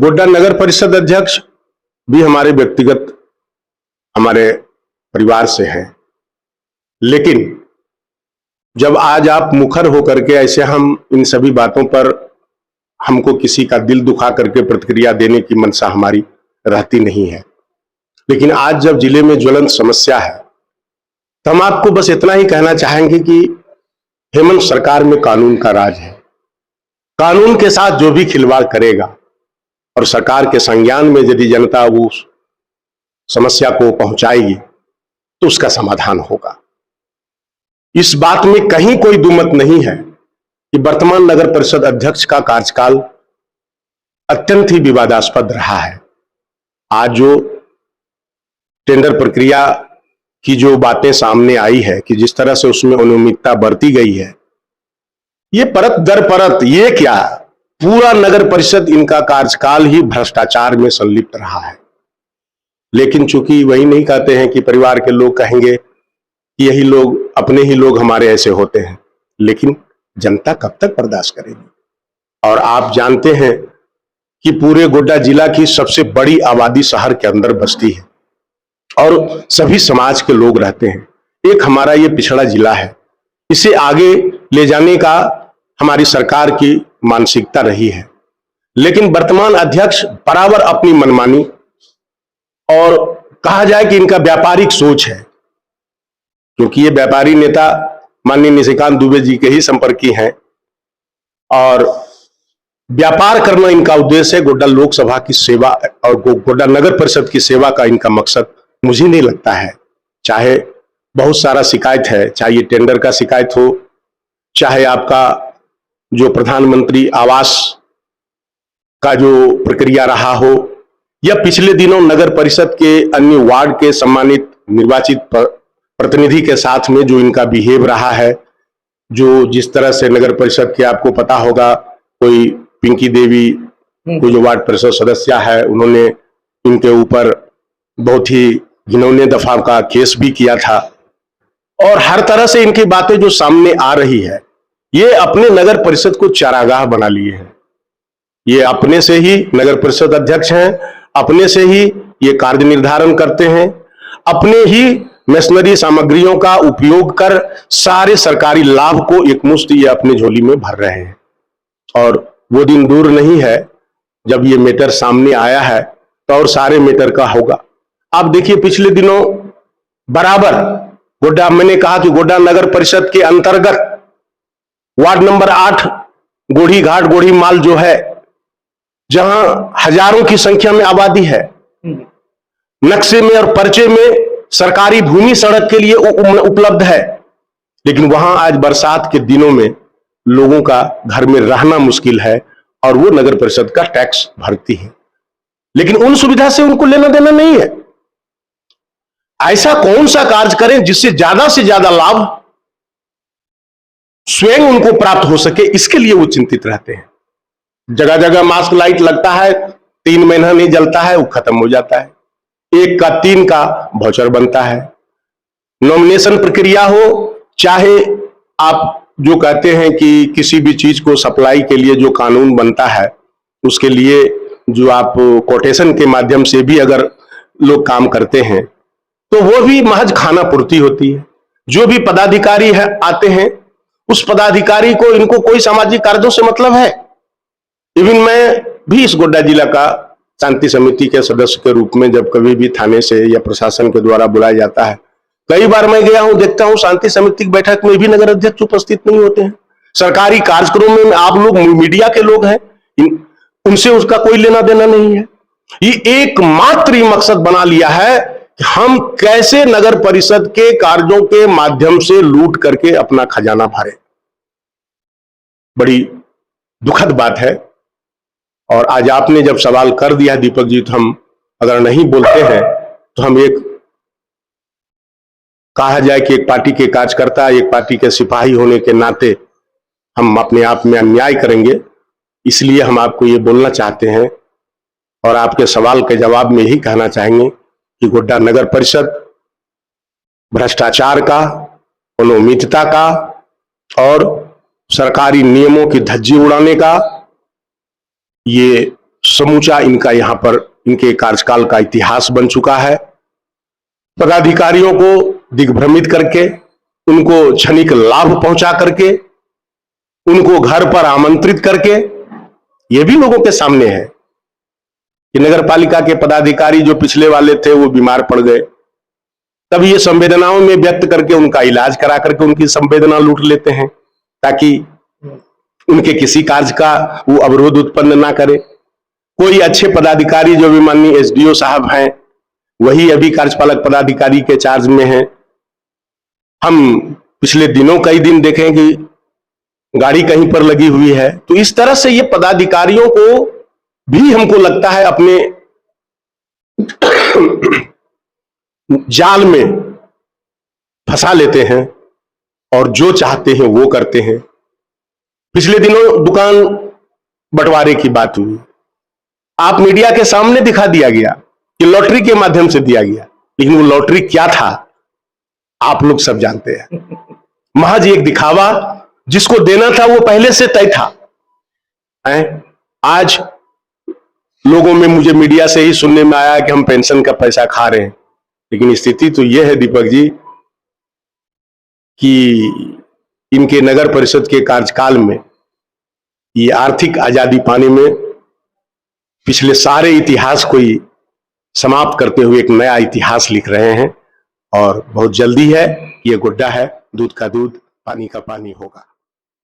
गोड्डा नगर परिषद अध्यक्ष भी हमारे व्यक्तिगत हमारे परिवार से हैं, लेकिन जब आज आप मुखर होकर के ऐसे हम इन सभी बातों पर हमको किसी का दिल दुखा करके प्रतिक्रिया देने की मंशा हमारी रहती नहीं है, लेकिन आज जब जिले में ज्वलंत समस्या है तो हम आपको बस इतना ही कहना चाहेंगे कि हेमंत सरकार में कानून का राज है। कानून के साथ जो भी खिलवाड़ करेगा और सरकार के संज्ञान में यदि जनता उस समस्या को पहुंचाएगी तो उसका समाधान होगा। इस बात में कहीं कोई दुमत नहीं है कि वर्तमान नगर परिषद अध्यक्ष का कार्यकाल अत्यंत ही विवादास्पद रहा है। आज जो टेंडर प्रक्रिया की जो बातें सामने आई है कि जिस तरह से उसमें अनियमितता बरती गई है, ये परत दर परत, ये क्या पूरा नगर परिषद इनका कार्यकाल ही भ्रष्टाचार में संलिप्त रहा है। लेकिन चूंकि वही नहीं कहते हैं कि परिवार के लोग कहेंगे कि यही लोग अपने ही लोग हमारे ऐसे होते हैं, लेकिन जनता कब तक बर्दाश्त करेगी। और आप जानते हैं कि पूरे गोड्डा जिला की सबसे बड़ी आबादी शहर के अंदर बसती है और सभी समाज के लोग रहते हैं। एक हमारा ये पिछड़ा जिला है, इसे आगे ले जाने का हमारी सरकार की मानसिकता रही है, लेकिन वर्तमान अध्यक्ष बराबर अपनी मनमानी और कहा जाए कि इनका व्यापारिक सोच है, क्योंकि ये व्यापारी नेता माननीय निशिकांत दुबे जी के ही संपर्की हैं और व्यापार करना इनका उद्देश्य है। गोड्डा लोकसभा की सेवा और गोड्डा नगर परिषद की सेवा का इनका मकसद मुझे नहीं लगता है। चाहे बहुत सारा शिकायत है, चाहे ये टेंडर का शिकायत हो, चाहे आपका जो प्रधानमंत्री आवास का जो प्रक्रिया रहा हो, या पिछले दिनों नगर परिषद के अन्य वार्ड के सम्मानित निर्वाचित प्रतिनिधि के साथ में जो इनका बिहेव रहा है, जो जिस तरह से नगर परिषद के आपको पता होगा, कोई पिंकी देवी कोई जो वार्ड परिषद सदस्य है, उन्होंने इनके ऊपर बहुत ही घिनौने दफा का केस भी किया था। और हर तरह से इनकी बातें जो सामने आ रही है, ये अपने नगर परिषद को चारागाह बना लिए हैं। ये अपने से ही नगर परिषद अध्यक्ष हैं, अपने से ही ये कार्य निर्धारण करते हैं, अपने ही मशीनरी सामग्रियों का उपयोग कर सारे सरकारी लाभ को एकमुश्त ये अपने झोली में भर रहे हैं। और वो दिन दूर नहीं है जब ये मैटर सामने आया है तो और सारे मैटर का होगा। आप देखिए पिछले दिनों बराबर गोड्डा, मैंने कहा कि गोड्डा नगर परिषद के अंतर्गत वार्ड नंबर 8 गोढ़ी घाट गोढ़ी माल जो है, जहां हजारों की संख्या में आबादी है, नक्शे में और पर्चे में सरकारी भूमि सड़क के लिए उपलब्ध है, लेकिन वहां आज बरसात के दिनों में लोगों का घर में रहना मुश्किल है और वो नगर परिषद का टैक्स भरती है, लेकिन उन सुविधा से उनको लेना देना नहीं है। ऐसा कौन सा कार्य करें जिससे ज्यादा लाभ स्वयं उनको प्राप्त हो सके, इसके लिए वो चिंतित रहते हैं। जगह जगह मास्क लाइट लगता है, 3 महीना नहीं जलता है, वो खत्म हो जाता है। 1 का 3 का वाउचर बनता है। नॉमिनेशन प्रक्रिया हो, चाहे आप जो कहते हैं कि किसी भी चीज को सप्लाई के लिए जो कानून बनता है, उसके लिए जो आप कोटेशन के माध्यम से भी अगर लोग काम करते हैं तो वो भी महज खाना पूर्ति होती है। जो भी पदाधिकारी है आते हैं, उस पदाधिकारी को इनको कोई सामाजिक कार्यों से मतलब है। इवन मैं भी इस गोड्डा जिला का शांति समिति के सदस्य के रूप में जब कभी भी थाने से या प्रशासन के द्वारा बुलाया जाता है, कई बार मैं गया हूं, देखता हूं शांति समिति की बैठक में भी नगर अध्यक्ष उपस्थित नहीं होते हैं। सरकारी कार्यक्रमों में आप लोग मीडिया के लोग हैं, उनसे उसका कोई लेना देना नहीं है। ये एकमात्र ही मकसद बना लिया है कि हम कैसे नगर परिषद के कार्यों के माध्यम से लूट करके अपना खजाना भरे। बड़ी दुखद बात है। और आज आपने जब सवाल कर दिया दीपक जी, तो हम अगर नहीं बोलते हैं तो हम एक कहा जाए कि एक पार्टी के कार्यकर्ता, एक पार्टी के सिपाही होने के नाते हम अपने आप में अन्याय करेंगे। इसलिए हम आपको ये बोलना चाहते हैं और आपके सवाल के जवाब में यही कहना चाहेंगे कि गोड्डा नगर परिषद भ्रष्टाचार का, अनियमितता का और सरकारी नियमों की धज्जी उड़ाने का ये समूचा इनका यहाँ पर इनके कार्यकाल का इतिहास बन चुका है। पदाधिकारियों को दिग्भ्रमित करके, उनको क्षणिक लाभ पहुंचा करके, उनको घर पर आमंत्रित करके, ये भी लोगों के सामने है कि नगर पालिका के पदाधिकारी जो पिछले वाले थे वो बीमार पड़ गए, तब ये संवेदनाओं में व्यक्त करके उनका इलाज करा करके उनकी संवेदना लूट लेते हैं ताकि उनके किसी कार्य का वो अवरोध उत्पन्न ना करे। कोई अच्छे पदाधिकारी जो भी माननीय एसडीओ साहब हैं वही अभी कार्यपालक पदाधिकारी के चार्ज में हैं। हम पिछले दिनों कई दिन देखें कि गाड़ी कहीं पर लगी हुई है, तो इस तरह से ये पदाधिकारियों को भी हमको लगता है अपने जाल में फंसा लेते हैं और जो चाहते हैं वो करते हैं। पिछले दिनों दुकान बंटवारे की बात हुई, आप मीडिया के सामने दिखा दिया गया कि लॉटरी के माध्यम से दिया गया, लेकिन वो लॉटरी क्या था आप लोग सब जानते हैं। महज एक दिखावा, जिसको देना था वो पहले से तय था। आज लोगों में मुझे मीडिया से ही सुनने में आया कि हम पेंशन का पैसा खा रहे हैं, लेकिन स्थिति तो यह है दीपक जी कि इनके नगर परिषद के कार्यकाल में ये आर्थिक आजादी पाने में पिछले सारे इतिहास को ही समाप्त करते हुए एक नया इतिहास लिख रहे हैं। और बहुत जल्दी है, ये गुड्डा है, दूध का दूध पानी का पानी होगा।